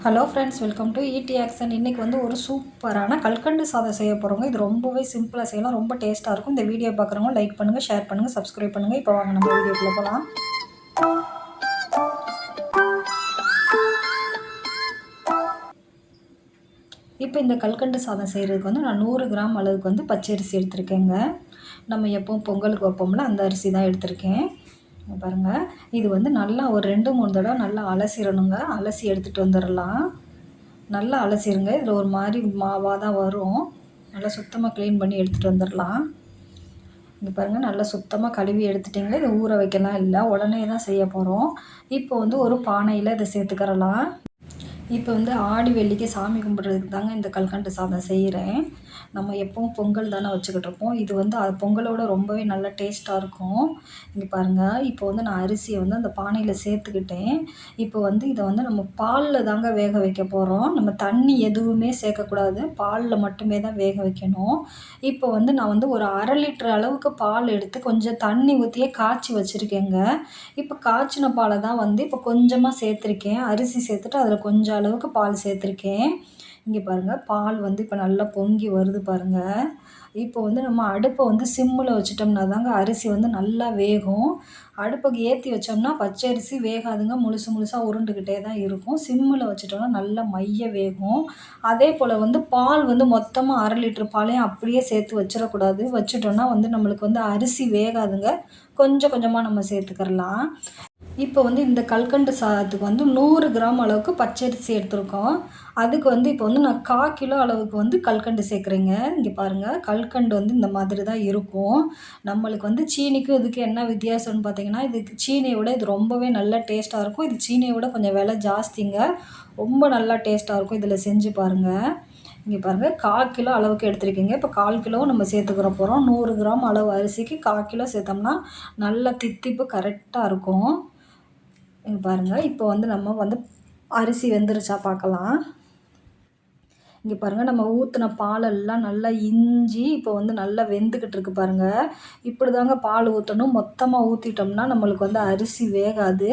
Hello friends, welcome to ED action. இன்றைக்கி வந்து ஒரு சூப்பரான கல்கண்டு சாதம் செய்ய போகிறோங்க. இது ரொம்பவே சிம்பிளாக செய்யலாம், ரொம்ப டேஸ்ட்டாக இருக்கும். இந்த வீடியோ பார்க்குறவங்க லைக் பண்ணுங்கள், ஷேர் பண்ணுங்கள், சப்ஸ்கிரைப் பண்ணுங்கள். இப்போ வாங்க நம்ம வீடியோக்குள்ளே போகலாம். இப்போ இந்த கல்கண்டு சாதம் செய்கிறதுக்கு வந்து நான் 100 கிராம் அளவுக்கு வந்து பச்சரிசி எடுத்திருக்கேங்க. நம்ம எப்பவும் பொங்கலுக்கு வைப்போம்ல, அந்த அரிசி தான் எடுத்திருக்கேன். பாருங்கள், இது வந்து நல்லா ஒரு 2-3 தடவை நல்லா அலசிடணுங்க. அலசி எடுத்துகிட்டு வந்துடலாம். நல்லா அலசிடுங்க. இதில் ஒரு மாதிரி மாவாக தான் வரும். நல்லா சுத்தமாக க்ளீன் பண்ணி எடுத்துகிட்டு வந்துடலாம். இங்கே பாருங்கள், நல்லா சுத்தமாக கழுவி எடுத்துட்டிங்களா. இதை ஊற வைக்கலாம் இல்லை, உடனே தான் செய்ய போகிறோம். இப்போ வந்து ஒரு பானையில் இதை சேர்த்துக்கிறலாம். இப்போ வந்து ஆடி வெள்ளிக்கு சாமி கும்பிட்றதுக்கு தாங்க இந்த கல்கண்டு சாதம் செய்கிறேன். நம்ம எப்பவும் பொங்கல் தானே வச்சுக்கிட்டு இருப்போம். இது வந்து அது பொங்கலோட ரொம்பவே நல்லா டேஸ்ட்டாக இருக்கும். இங்கே பாருங்கள், இப்போ வந்து நான் அரிசியை வந்து அந்த பானையில் சேர்த்துக்கிட்டேன். இப்போ வந்து இதை வந்து நம்ம பாலில் தாங்க வேக வைக்க போகிறோம். நம்ம தண்ணி எதுவுமே சேர்க்கக்கூடாது, பாலில் மட்டுமே தான் வேக வைக்கணும். இப்போ வந்து நான் வந்து ஒரு 1/2 லிட்டர் அளவுக்கு பால் எடுத்து கொஞ்சம் தண்ணி ஊற்றியே காய்ச்சி வச்சுருக்கேங்க. இப்போ காய்ச்சின பாலை தான் வந்து இப்போ கொஞ்சமாக சேர்த்துருக்கேன். அரிசி சேர்த்துட்டு அதில் கொஞ்சம் அளவுக்கு பால் சேர்த்துருக்கேன். இங்கே பாருங்கள், பால் வந்து இப்போ நல்லா பொங்கி வருது பாருங்கள். இப்போ வந்து நம்ம அடுப்பை வந்து சிம்மில் வச்சுட்டோம்னா தாங்க அரிசி வந்து நல்லா வேகும். அடுப்புக்கு ஏற்றி வச்சோம்னா பச்சரிசி வேகாதுங்க, முழுசாக உருண்டுக்கிட்டே தான் இருக்கும். சிம்மில் வச்சுட்டோம்னா நல்லா மைய வேகும். அதே போல் வந்து பால் வந்து மொத்தமாக 1/2 லிட்டர் பாலையும் அப்படியே சேர்த்து வச்சிடக்கூடாது. வச்சுட்டோம்னா வந்து நம்மளுக்கு வந்து அரிசி வேகாதுங்க. கொஞ்சம் கொஞ்சமாக நம்ம சேர்த்துக்கிறலாம். இப்போ வந்து இந்த கல்கண்டு சாதத்துக்கு வந்து 100 கிராம் அளவுக்கு பச்சரிசி எடுத்திருக்கோம். அதுக்கு வந்து இப்போ வந்து நான் 1/4 கிலோ அளவுக்கு வந்து கல்கண்டு சேர்க்குறேங்க. இங்கே பாருங்கள், கல்கண்டு வந்து இந்த மாதிரி தான் இருக்கும். நம்மளுக்கு வந்து சீனிக்கும் இதுக்கு என்ன வித்தியாசம்னு பார்த்தீங்கன்னா, இதுக்கு சீனியை விட இது ரொம்பவே நல்லா டேஸ்ட்டாக இருக்கும். இது சீனியை விட கொஞ்சம் விலை ஜாஸ்திங்க. ரொம்ப நல்லா டேஸ்ட்டாக இருக்கும். இதில் செஞ்சு பாருங்கள். இங்கே பாருங்கள், 1/4 கிலோ அளவுக்கு எடுத்துருக்கீங்க. இப்போ 1/4 கிலோவும் நம்ம சேர்த்துக்கிற போகிறோம். 100 கிராம் அளவு அரிசிக்கு 1/4 கிலோ சேர்த்தோம்னா நல்ல தித்திப்பு கரெக்டாக இருக்கும். இங்கே பாருங்கள், இப்போ வந்து நம்ம வந்து அரிசி வெந்துருச்சா பார்க்கலாம். இங்கே பாருங்கள், நம்ம ஊற்றின பாலெல்லாம் நல்லா இஞ்சி இப்போ வந்து நல்லா வெந்துக்கிட்டு இருக்கு பாருங்கள். இப்படி தாங்க பால் ஊற்றணும். மொத்தமாக ஊற்றிட்டோம்னா நம்மளுக்கு வந்து அரிசி வேகாது.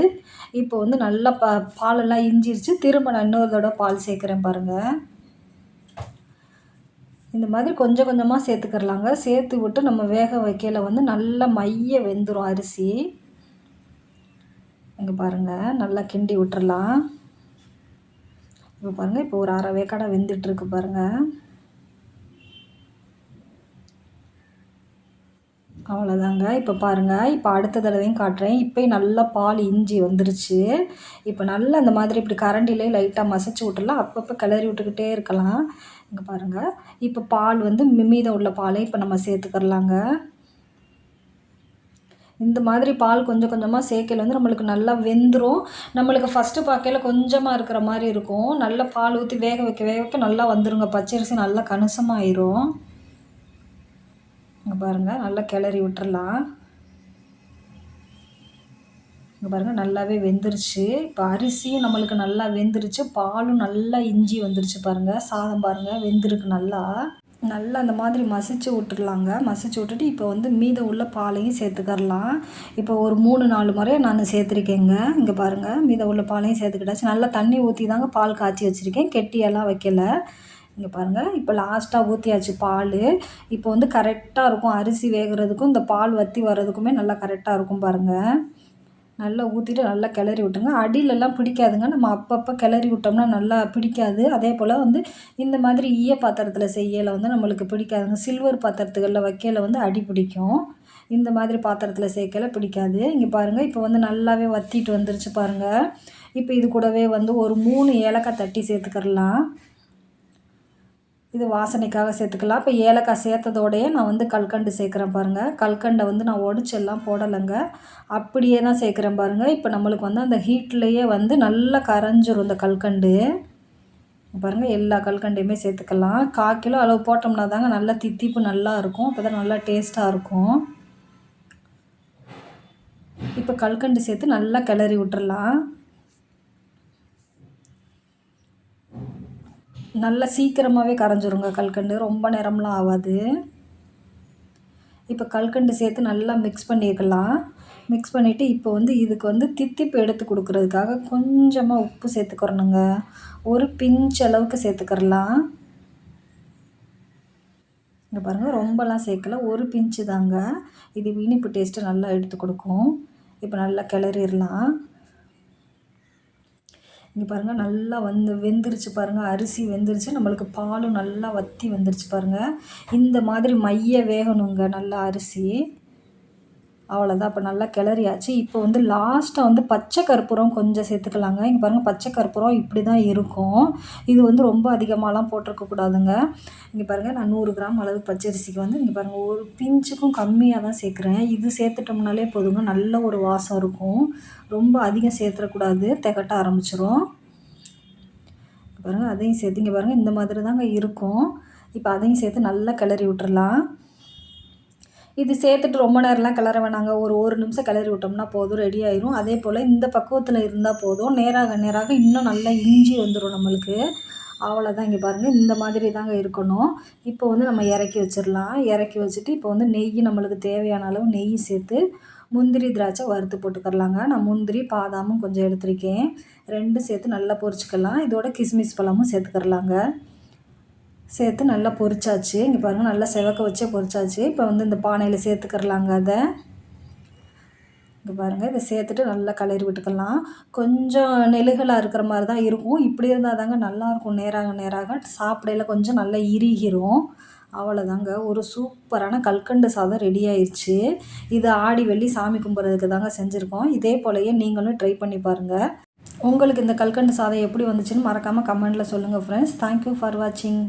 இப்போ வந்து நல்லா பாலெல்லாம் இஞ்சிருச்சு. திரும்ப நான் இன்னொரு தடவை பால் சேர்க்குறேன் பாருங்கள். இந்த மாதிரி கொஞ்சம் கொஞ்சமாக சேர்த்துக்கிறலாங்க. சேர்த்து விட்டு நம்ம வேக வைக்கையில் வந்து நல்லா மைய வெந்துடும் அரிசி. இங்கே பாருங்கள், நல்லா கிண்டி விட்டுறலாம். இப்போ பாருங்கள், இப்போ ஒரு 1/2 வேக்காடாக வெந்துட்டுருக்கு பாருங்கள். அவ்வளோதாங்க. இப்போ பாருங்கள், இப்போ அடுத்த தடவையும் காட்டுறேன். இப்போயும் நல்லா பால் இஞ்சி வந்துருச்சு. இப்போ நல்லா இந்த மாதிரி இப்படி கரண்டிலே லைட்டாக மசிச்சு விட்டுறலாம். அப்பப்போ கிளறி விட்டுக்கிட்டே இருக்கலாம். இங்கே பாருங்கள், இப்போ பால் வந்து மீதம் உள்ள பாலை இப்போ நம்ம சேர்த்துக்கிறலாங்க. இந்த மாதிரி பால் கொஞ்சம் கொஞ்சமாக சேர்க்கையில வந்து நம்மளுக்கு நல்லா வெந்துடும். நம்மளுக்கு ஃபஸ்ட்டு பார்க்கையில கொஞ்சமாக இருக்கிற மாதிரி இருக்கும். நல்லா பால் ஊற்றி வேக வைக்க வேக வைக்க நல்லா வந்துருங்க. பச்சரிசி நல்லா கணிசமாயிரும். இங்கே பாருங்கள், நல்லா கிளறி விட்டுறலாம். இங்கே பாருங்கள், நல்லாவே வெந்துருச்சு. இப்போ அரிசியும் நம்மளுக்கு நல்லா வெந்துருச்சு. பாலும் நல்லா இஞ்சி வந்துருச்சு பாருங்கள். சாதம் பாருங்கள் வெந்திருக்கு நல்லா. நல்லா அந்த மாதிரி மசிச்சு விட்டுறலாங்க. மசிச்சு விட்டுட்டு இப்போ வந்து மீதம் உள்ள பாலையும் சேர்த்துக்கரலாம். இப்போ ஒரு 3-4 முறை நான் சேர்த்துருக்கேங்க. இங்கே பாருங்கள், மீதம் உள்ள பாலையும் சேர்த்துக்கிட்டாச்சு. நல்லா தண்ணி ஊற்றி தாங்க பால் காய்ச்சி வச்சுருக்கேன். கெட்டியெல்லாம் வைக்கல. இங்கே பாருங்கள், இப்போ லாஸ்ட்டாக ஊற்றியாச்சு பால். இப்போ வந்து கரெக்டாக இருக்கும். அரிசி வேகிறதுக்கும் இந்த பால் வற்றி வர்றதுக்குமே நல்லா கரெக்டாக இருக்கும் பாருங்கள். நல்லா ஊற்றிட்டு நல்லா கிளறி விட்டுருங்க. அடியிலலாம் பிடிக்காதுங்க. நம்ம அப்பப்போ கிளறி விட்டோம்னா நல்லா பிடிக்காது. அதே போல் வந்து இந்த மாதிரி ஈய பாத்திரத்தில் செய்யலை வந்து நம்மளுக்கு பிடிக்காதுங்க. சில்வர் பாத்திரத்துகளில் வைக்கையில் வந்து அடி பிடிக்கும். இந்த மாதிரி பாத்திரத்தில் சேர்க்கையில பிடிக்காது. இங்கே பாருங்கள், இப்போ வந்து நல்லாவே வற்றிட்டு வந்துருச்சு பாருங்கள். இப்போ இது கூடவே வந்து ஒரு 3 ஏலக்காய் தட்டி சேர்த்துக்கிறலாம். இது வாசனைக்காக சேர்த்துக்கலாம். இப்போ ஏலக்காய் சேர்த்ததோடையே நான் வந்து கல்கண்டு சேர்க்குறேன் பாருங்கள். கல்கண்டை வந்து நான் உடச்செல்லாம் போடலைங்க, அப்படியே தான் சேர்க்குறேன் பாருங்கள். இப்போ நம்மளுக்கு வந்து அந்த ஹீட்லேயே வந்து நல்லா கரைஞ்சிரும் இந்த கல்கண்டு. பாருங்கள், எல்லா கல்கண்டையுமே சேர்த்துக்கலாம். 1/4 கிலோ அளவு போட்டோம்னா தாங்க நல்லா தித்திப்பு நல்லா இருக்கும். அப்போ தான் நல்லா டேஸ்ட்டாக இருக்கும். இப்போ கல்கண்டு சேர்த்து நல்லா கிளறி விட்டுறலாம். நல்லா சீக்கிரமாகவே கரைஞ்சிருங்க கல்கண்டு. ரொம்ப நேரம்லாம் ஆகாது. இப்போ கல்கண்டு சேர்த்து நல்லா மிக்ஸ் பண்ணிக்கலாம். மிக்ஸ் பண்ணிவிட்டு இப்போ வந்து இதுக்கு வந்து தித்திப்பு எடுத்து கொடுக்குறதுக்காக கொஞ்சமாக உப்பு சேர்த்துக்கிறணுங்க. ஒரு பிஞ்ச் அளவுக்கு சேர்த்துக்கிறலாம். இங்கே பாருங்கள், ரொம்பலாம் சேர்க்கல, ஒரு பிஞ்சு தாங்க. இது இனிப்பு டேஸ்ட்டு நல்லா எடுத்து கொடுக்கும். இப்போ நல்லா கிளறிடலாம். இங்கே பாருங்கள், நல்லா வெந்துருச்சு பாருங்கள். அரிசி வெந்துருச்சு, நம்மளுக்கு பாலும் நல்லா வற்றி வந்துருச்சு பாருங்கள். இந்த மாதிரி மைய வேகணுங்க நல்லா அரிசி. அவ்வளோதான். அப்போ நல்லா கிளறியாச்சு. இப்போ வந்து லாஸ்ட்டாக வந்து பச்சை கற்பூரம் கொஞ்சம் சேர்த்துக்கலாங்க. இங்கே பாருங்கள், பச்சை கற்பூரம் இப்படி தான் இருக்கும். இது வந்து ரொம்ப அதிகமாகலாம் போட்டிருக்கக்கூடாதுங்க. இங்கே பாருங்கள், நான் 100 கிராம் அளவு பச்சரிசிக்கு வந்து இங்கே பாருங்கள், ஒரு பிஞ்சுக்கும் கம்மியாக தான் சேர்க்குறேன். இது சேர்த்துட்டோம்னாலே போதுங்க, நல்ல ஒரு வாசம் இருக்கும். ரொம்ப அதிகம் சேர்த்துடக்கூடாது, திகட்ட ஆரம்பிச்சிரும். பாருங்கள், அதையும் சேர்த்து இங்கே பாருங்கள், இந்த மாதிரி தாங்க இருக்கும். இப்போ அதையும் சேர்த்து நல்லா கிளறி விட்டுறலாம். இது சேர்த்துட்டு ரொம்ப நேரம்லாம் கிளற வேணாங்க. ஒரு நிமிஷம் கிளறி விட்டோம்னா போதும், ரெடி ஆயிரும். அதே போல் இந்த பக்குவத்தில் இருந்தால் போதும். நேராக இன்னும் நல்லா இஞ்சி வந்துடும் நம்மளுக்கு. அவ்வளோதான். இங்கே பாருங்கள், இந்த மாதிரி தாங்க இருக்கணும். இப்போ வந்து நம்ம இறக்கி வச்சிடலாம். இறக்கி வச்சுட்டு இப்போ வந்து நெய், நம்மளுக்கு தேவையான அளவு நெய் சேர்த்து முந்திரி திராட்சை வறுத்து போட்டுக்கரலாங்க. நான் முந்திரி பாதாமும் கொஞ்சம் எடுத்திருக்கேன். 2 சேர்த்து நல்லா பொரிச்சுக்கலாம். இதோட கிஸ்மிஸ் பழமும் சேர்த்துக்கரலாங்க. சேர்த்து நல்லா பொரிச்சாச்சு. இங்கே பாருங்கள், நல்லா செவக்க வச்சே பொரிச்சாச்சு. இப்போ வந்து இந்த பானையில் சேர்த்துக்கரலாங்க அதை. இங்கே பாருங்கள், இதை சேர்த்துட்டு நல்லா கிளறி விட்டுக்கலாம். கொஞ்சம் நெழுகலாக இருக்கிற மாதிரி தான் இருக்கும். இப்படி இருந்தால் தாங்க நல்லாயிருக்கும். நேராக சாப்பிடையில கொஞ்சம் நல்லா இறுகிரும். அவ்வளோதாங்க, ஒரு சூப்பரான கல்கண்டு சாதம் ரெடி ஆயிடுச்சு. இது ஆடி வெள்ளி சாமி கும்பிட்றதுக்கு தாங்க செஞ்சுருக்கோம். இதே போலயே நீங்களும் ட்ரை பண்ணி பாருங்கள். உங்களுக்கு இந்த கல்கண்டு சாதம் எப்படி வந்துச்சுன்னு மறக்காமல் கமெண்ட்டில் சொல்லுங்கள் ஃப்ரெண்ட்ஸ். தேங்க்யூ ஃபார் வாட்சிங்.